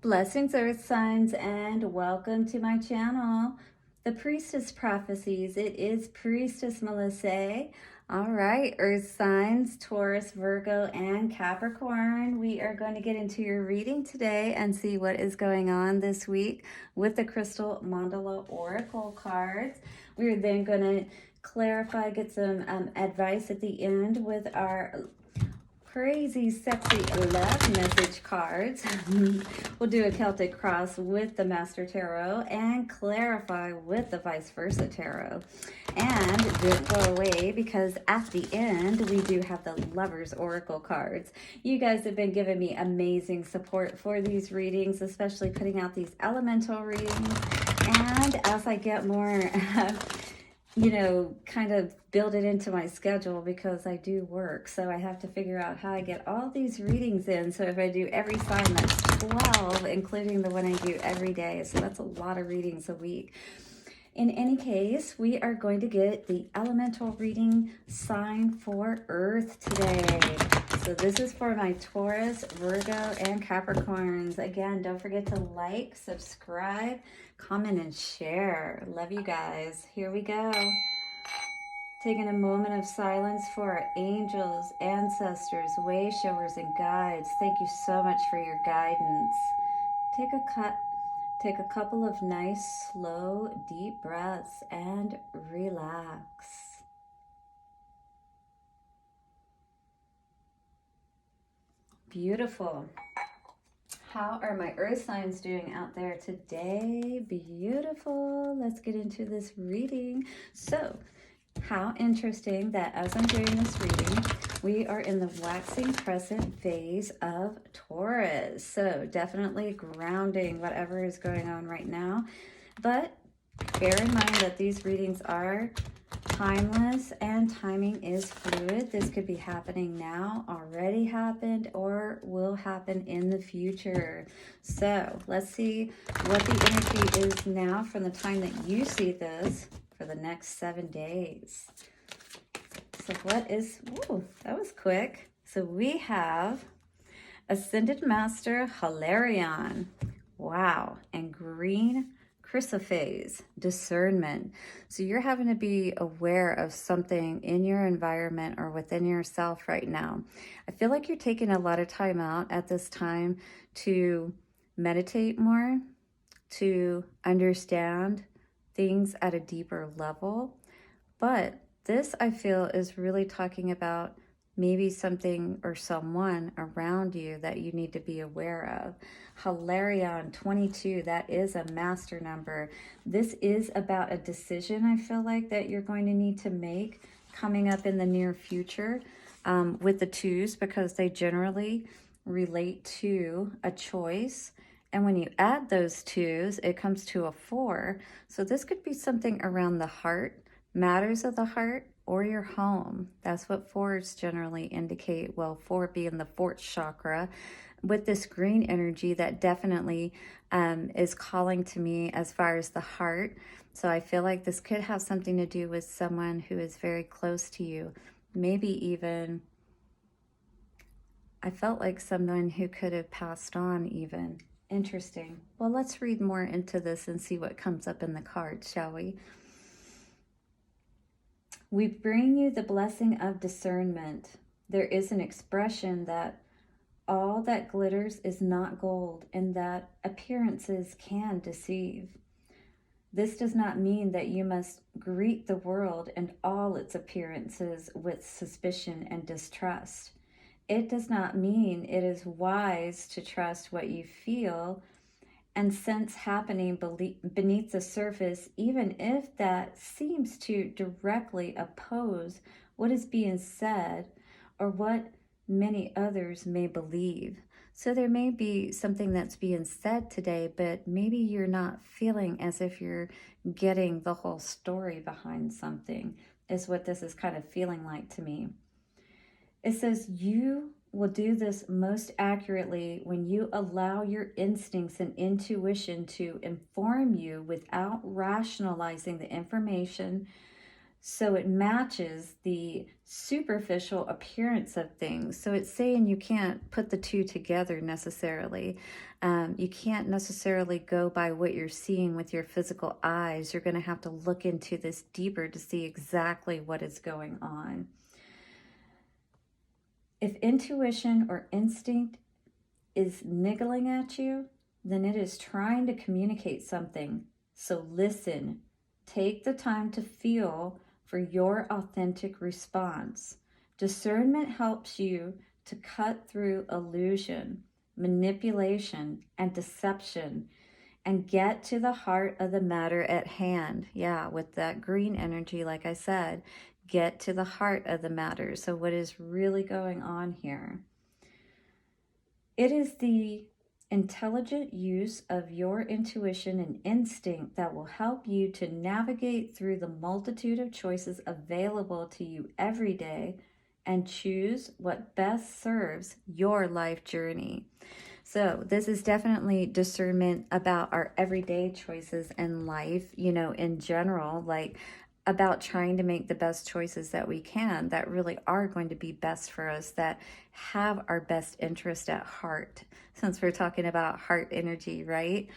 Blessings, Earth signs, and welcome to my channel, the Priestess Prophecies. It is Priestess Melissae. All right, Earth signs, Taurus, Virgo, and Capricorn. We are going to get into your reading today and see what is going on this week with the Crystal Mandala Oracle cards. We are then going to clarify, get some advice at the end with our crazy sexy love message cards. We'll do a Celtic cross with the Master Tarot and clarify with the Vice Versa Tarot. And don't go away, because at the end we do have the Lovers Oracle cards. You guys have been giving me amazing support for these readings, especially putting out these elemental readings. And as I get more kind of build it into my schedule, because I do work. So I have to figure out how I get all these readings in. So if I do every sign, that's 12, including the one I do every day. So that's a lot of readings a week. In any case, we are going to get the elemental reading sign for Earth today. So this is for my Taurus, Virgo, and Capricorns. Again, don't forget to like, subscribe, comment, and share. Love you guys. Here we go. Taking a moment of silence for our angels, ancestors, way showers, and guides. Thank you so much for your guidance. Take a couple of nice, slow, deep breaths and relax. Beautiful. How are my earth signs doing out there today? Beautiful. Let's get into this reading. So, how interesting that as I'm doing this reading, we are in the waxing crescent phase of Taurus. So definitely grounding whatever is going on right now. But bear in mind that these readings are timeless and timing is fluid. This could be happening now, already happened, or will happen in the future. So let's see what the energy is now from the time that you see this for the next 7 days. So what is, ooh, that was quick. So we have Ascended Master Hilarion. Wow. And green Chrysoprase, Discernment. So you're having to be aware of something in your environment or within yourself right now. I feel like you're taking a lot of time out at this time to meditate more, to understand things at a deeper level. But this, I feel, is really talking about maybe something or someone around you that you need to be aware of. Hilarion 22, that is a master number. This is about a decision, I feel like, that you're going to need to make coming up in the near future with the twos, because they generally relate to a choice. And when you add those twos, it comes to a 4. So this could be something around the heart, matters of the heart, or your home. That's what 4s generally indicate. Well, 4 being the 4th chakra. With this green energy, that definitely is calling to me as far as the heart. So I feel like this could have something to do with someone who is very close to you. Maybe even, I felt like someone who could have passed on even. Interesting. Well, let's read more into this and see what comes up in the cards, shall we? We bring you the blessing of discernment. There is an expression that all that glitters is not gold, and that appearances can deceive. This does not mean that you must greet the world and all its appearances with suspicion and distrust. It does not mean it is wise to trust what you feel and sense happening beneath the surface, even if that seems to directly oppose what is being said or what many others may believe. So there may be something that's being said today, but maybe you're not feeling as if you're getting the whole story behind something, is what this is kind of feeling like to me. It says you will do this most accurately when you allow your instincts and intuition to inform you without rationalizing the information So it matches the superficial appearance of things. So it's saying you can't put the two together necessarily. You can't necessarily go by what you're seeing with your physical eyes. You're going to have to look into this deeper to see exactly what is going on. If intuition or instinct is niggling at you, then it is trying to communicate something. So listen, take the time to feel for your authentic response. Discernment helps you to cut through illusion, manipulation, and deception and get to the heart of the matter at hand. Yeah, with that green energy, like I said, get to the heart of the matter. So what is really going on here? It is the intelligent use of your intuition and instinct that will help you to navigate through the multitude of choices available to you every day and choose what best serves your life journey. So this is definitely discernment about our everyday choices in life, you know, in general, like about trying to make the best choices that we can that really are going to be best for us, that have our best interest at heart, since we're talking about heart energy, right?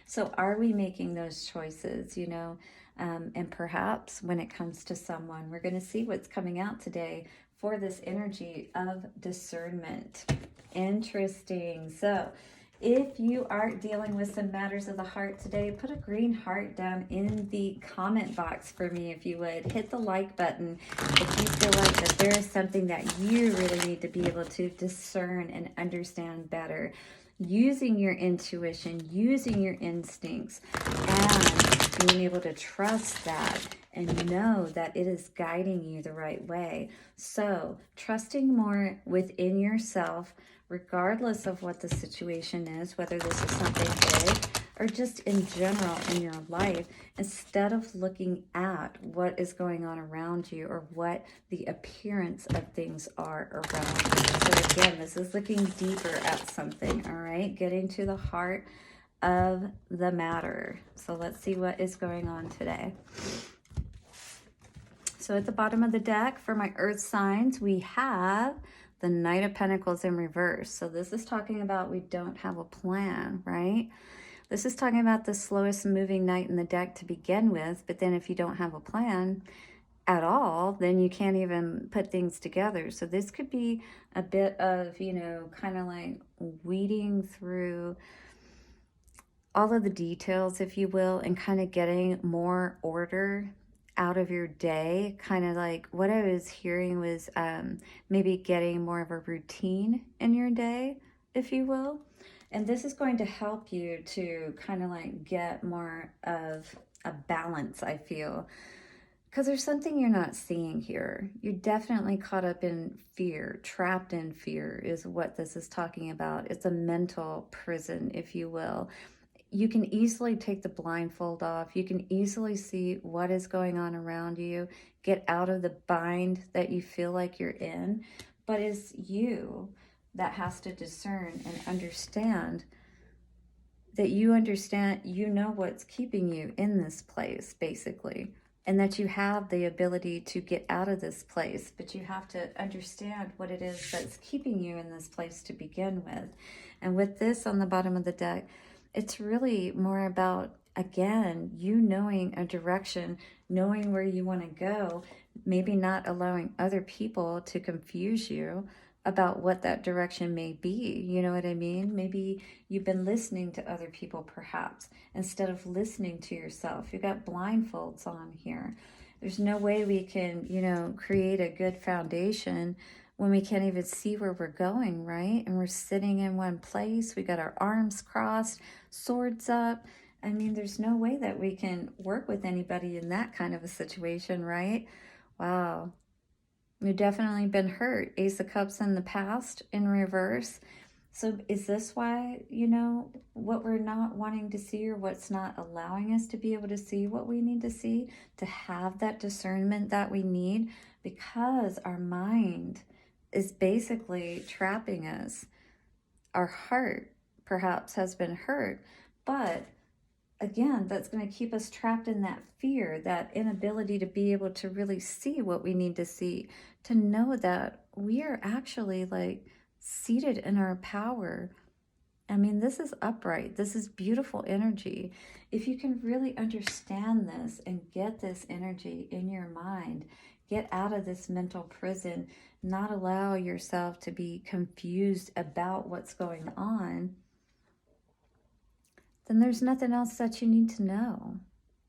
So are we making those choices, you know? And perhaps when it comes to someone, we're going to see what's coming out today for this energy of discernment. Interesting. So if you are dealing with some matters of the heart today, put a green heart down in the comment box for me if you would. Hit the like button if you feel like that there is something that you really need to be able to discern and understand better. Using your intuition, using your instincts, and being able to trust that and know that it is guiding you the right way. So trusting more within yourself, regardless of what the situation is, whether this is something big or just in general in your life, instead of looking at what is going on around you or what the appearance of things are around you. So again, this is looking deeper at something, all right? Getting to the heart of the matter. So let's see what is going on today. So at the bottom of the deck for my earth signs, we have the Knight of Pentacles in reverse. So this is talking about we don't have a plan, right? This is talking about the slowest moving knight in the deck to begin with. But then if you don't have a plan at all, then you can't even put things together. So this could be a bit of, you know, kind of like weeding through all of the details, if you will, and kind of getting more order out of your day. Kind of like what I was hearing was maybe getting more of a routine in your day, if you will. And this is going to help you to kind of like get more of a balance, I feel. Because there's something you're not seeing here. You're definitely caught up in fear, trapped in fear is what this is talking about. It's a mental prison, if you will. You can easily take the blindfold off. You can easily see what is going on around you, get out of the bind that you feel like you're in. But it's you that has to discern and understand that you know what's keeping you in this place, basically, and that you have the ability to get out of this place, but you have to understand what it is that's keeping you in this place to begin with. And with this on the bottom of the deck, it's really more about, again, you knowing a direction, knowing where you want to go, maybe not allowing other people to confuse you about what that direction may be. You know what I mean? Maybe you've been listening to other people perhaps instead of listening to yourself. You got blindfolds on here. There's no way we can, you know, create a good foundation when we can't even see where we're going, right? And we're sitting in one place. We got our arms crossed, swords up. I mean, there's no way that we can work with anybody in that kind of a situation, right? Wow. You've definitely been hurt. Ace of Cups in the past in reverse. So is this why, you know, what we're not wanting to see, or what's not allowing us to be able to see what we need to see, to have that discernment that we need? Because our mind is basically trapping us. Our heart perhaps has been hurt, but again, that's going to keep us trapped in that fear, that inability to be able to really see what we need to see, to know that we are actually like seated in our power. I mean, this is upright. This is beautiful energy. If you can really understand this and get this energy in your mind, get out of this mental prison, not allow yourself to be confused about what's going on, then there's nothing else that you need to know.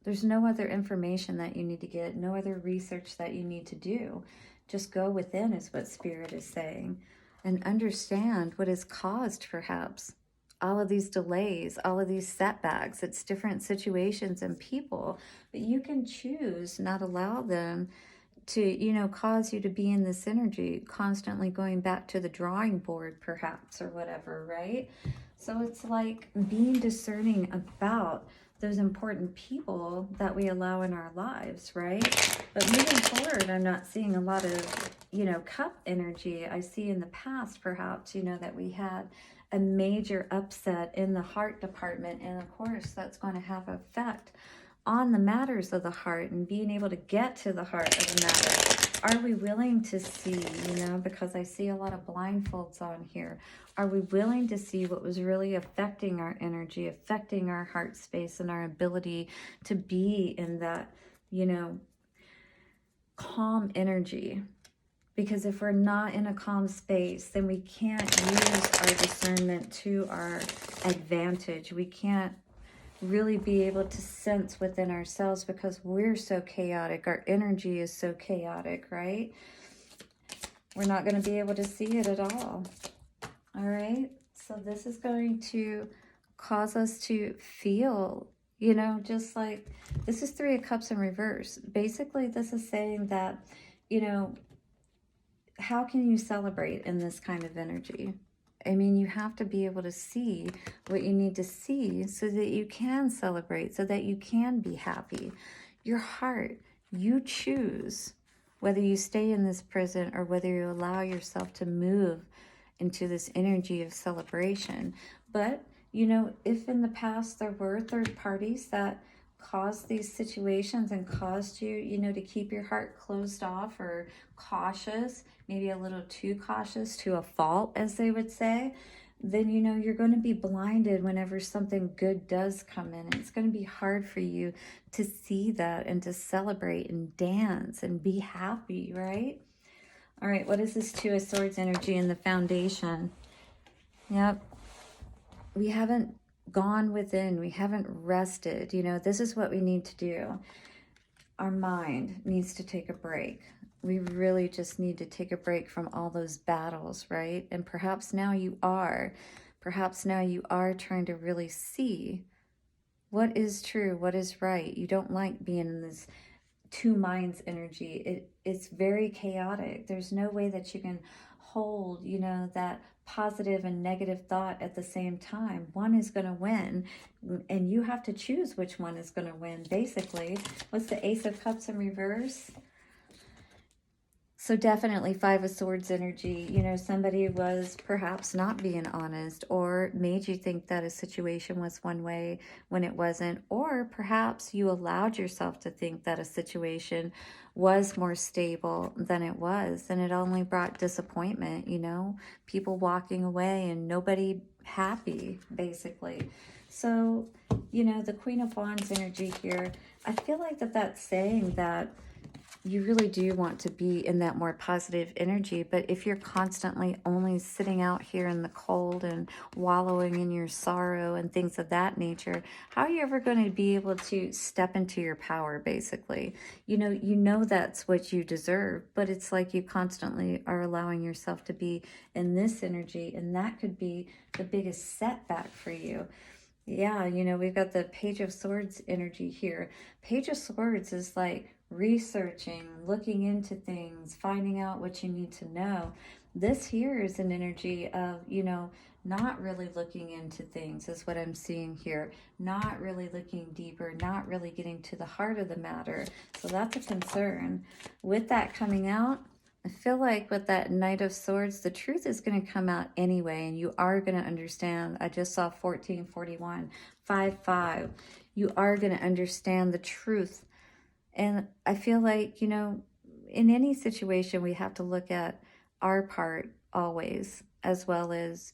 There's no other information that you need to get, no other research that you need to do. Just go within is what Spirit is saying, and understand what has caused perhaps all of these delays, all of these setbacks. It's different situations and people, but you can choose not allow them to, you know, cause you to be in this energy, constantly going back to the drawing board perhaps, or whatever, right? So it's like being discerning about those important people that we allow in our lives, right? But moving forward, I'm not seeing a lot of, you know, cup energy. I see in the past, perhaps, you know, that we had a major upset in the heart department. And of course, that's going to have an effect on the matters of the heart and being able to get to the heart of the matter. Are we willing to see, you know, because I see a lot of blindfolds on here. Are we willing to see what was really affecting our energy, affecting our heart space and our ability to be in that, you know, calm energy? Because if we're not in a calm space, then we can't use our discernment to our advantage. We can't really be able to sense within ourselves because we're so chaotic. Our energy is so chaotic, right? We're not going to be able to see it at all. All right? So this is going to cause us to feel, you know, just like this is 3 of Cups in reverse. Basically, this is saying that, you know, how can you celebrate in this kind of energy? I mean, you have to be able to see what you need to see so that you can celebrate, so that you can be happy. Your heart, you choose whether you stay in this prison or whether you allow yourself to move into this energy of celebration. But, you know, if in the past there were third parties that caused these situations and caused you, you know, to keep your heart closed off or cautious, maybe a little too cautious to a fault, as they would say, then, you know, you're going to be blinded whenever something good does come in. It's going to be hard for you to see that and to celebrate and dance and be happy, right? All right, what is this 2 of Swords energy in the foundation? Yep. We haven't gone within. We haven't rested. You know, this is what we need to do. Our mind needs to take a break. We really just need to take a break from all those battles, right? And perhaps now you are. Perhaps now you are trying to really see what is true, what is right. You don't like being in this 2 minds energy. It's very chaotic. There's no way that you can hold, you know, that positive and negative thought at the same time. One is going to win, and you have to choose which one is going to win, basically. What's the Ace of Cups in reverse? So definitely 5 of Swords energy. You know, somebody was perhaps not being honest or made you think that a situation was one way when it wasn't. Or perhaps you allowed yourself to think that a situation was more stable than it was. And it only brought disappointment, you know, people walking away and nobody happy, basically. So, you know, the Queen of Wands energy here, I feel like that's saying that you really do want to be in that more positive energy. But if you're constantly only sitting out here in the cold and wallowing in your sorrow and things of that nature, how are you ever going to be able to step into your power, basically? You know that's what you deserve, but it's like you constantly are allowing yourself to be in this energy, and that could be the biggest setback for you. Yeah, you know, we've got the Page of Swords energy here. Page of Swords is like researching, looking into things, finding out what you need to know. This here is an energy of, you know, not really looking into things is what I'm seeing here. Not really looking deeper, not really getting to the heart of the matter. So that's a concern. With that coming out, I feel like with that Knight of Swords, the truth is going to come out anyway, and you are going to understand. I just saw 1441, 5-5. You are going to understand the truth. And I feel like, you know, in any situation, we have to look at our part always, as well as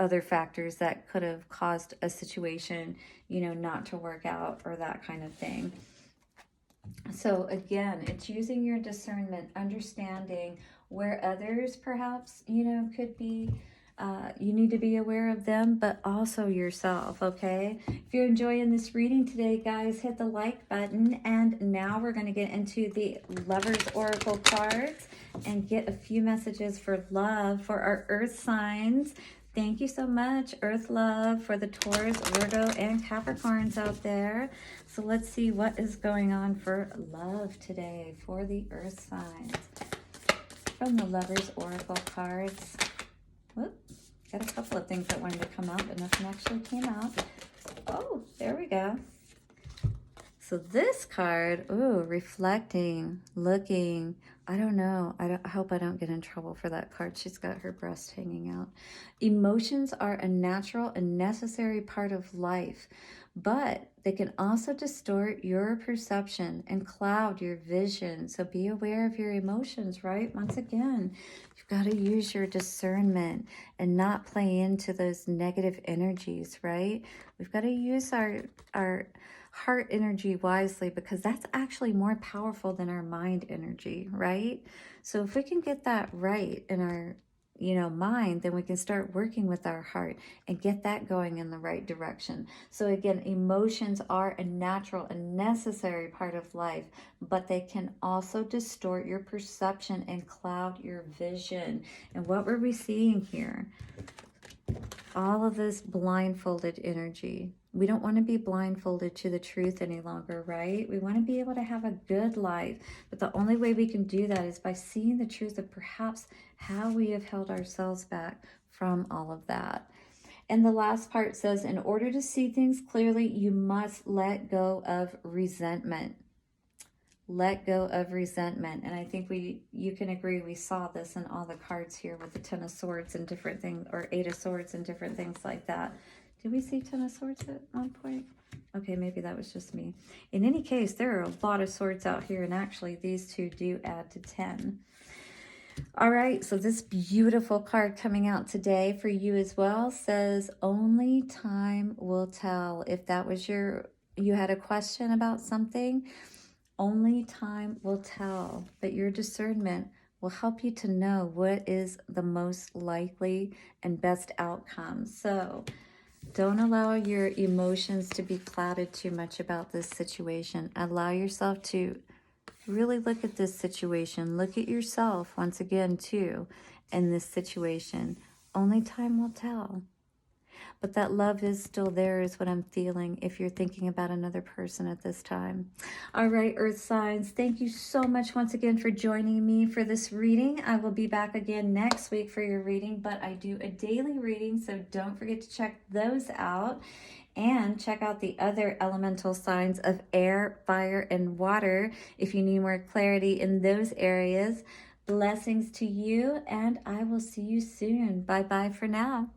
other factors that could have caused a situation, you know, not to work out or that kind of thing. So again, it's using your discernment, understanding where others perhaps, you know, could be, you need to be aware of them, but also yourself, okay? If you're enjoying this reading today, guys, hit the like button. And now we're going to get into the Lover's Oracle cards and get a few messages for love for our earth signs. Thank you so much, Earth Love, for the Taurus, Virgo, and Capricorns out there. So let's see what is going on for love today for the Earth signs. From the Lover's Oracle cards. Whoop, got a couple of things that wanted to come out, but nothing actually came out. Oh, there we go. So this card, ooh, reflecting, looking, I don't know. I hope I don't get in trouble for that card. She's got her breast hanging out. Emotions are a natural and necessary part of life, but they can also distort your perception and cloud your vision. So be aware of your emotions, right? Once again, you've got to use your discernment and not play into those negative energies, right? We've got to use our heart energy wisely, because that's actually more powerful than our mind energy, right? So if we can get that right in our, you know, mind, then we can start working with our heart and get that going in the right direction. So again, emotions are a natural and necessary part of life, but they can also distort your perception and cloud your vision. And what were we seeing here? All of this blindfolded energy. We don't want to be blindfolded to the truth any longer, right? We want to be able to have a good life. But the only way we can do that is by seeing the truth of perhaps how we have held ourselves back from all of that. And the last part says, in order to see things clearly, you must let go of resentment. Let go of resentment. And I think you can agree, we saw this in all the cards here with the Ten of Swords and different things, or Eight of Swords and different things like that. Did we see Ten of Swords at one point? Okay, maybe that was just me. In any case, there are a lot of swords out here, and actually these two do add to 10. All right, so this beautiful card coming out today for you as well says, only time will tell. If that was you had a question about something, only time will tell, but your discernment will help you to know what is the most likely and best outcome. So don't allow your emotions to be clouded too much about this situation. Allow yourself to really look at this situation. Look at yourself once again too in this situation. Only time will tell. But that love is still there is what I'm feeling if you're thinking about another person at this time. All right, Earth signs, thank you so much once again for joining me for this reading. I will be back again next week for your reading, but I do a daily reading, so don't forget to check those out. And check out the other elemental signs of air, fire, and water if you need more clarity in those areas. Blessings to you, and I will see you soon. Bye-bye for now.